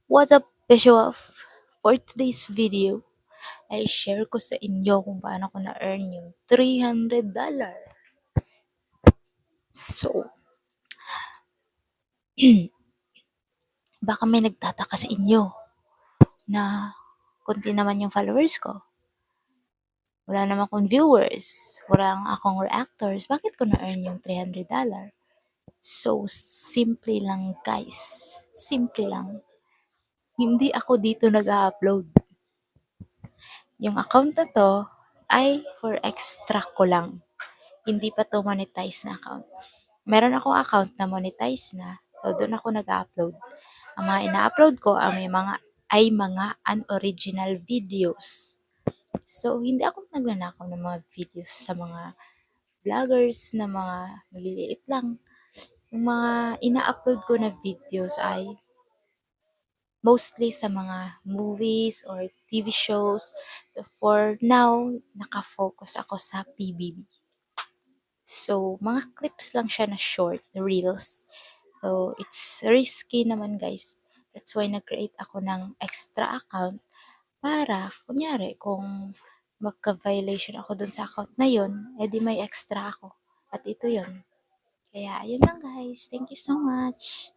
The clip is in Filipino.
What's up, Bishoff? For today's video, ay share ko sa inyo kung paano ko na-earn yung $300. So, baka may nagtataka sa inyo na konti naman yung followers ko. Wala naman akong viewers, wala akong reactors. Bakit ko na-earn yung $300? So, simple lang guys. Simple lang. Hindi ako dito nag-upload. Yung account na to ay for extra ko lang. Hindi pa to monetize na account. Meron akong account na monetize na. So, doon ako nag-upload. Ang mga ina-upload ko ay mga unoriginal videos. So, hindi ako nagnanakaw ng mga videos sa mga vloggers na mga maliliit lang. Yung mga ina-upload ko na videos ay mostly sa mga movies or TV shows. So, for now, nakafocus ako sa PBB. So, mga clips lang siya na short, reels. So, it's risky naman guys. That's why nag-create ako ng extra account para, kunyari, kung magka-violation ako dun sa account na yun, edi may extra ako. At ito yun. Kaya, yun lang guys. Thank you so much.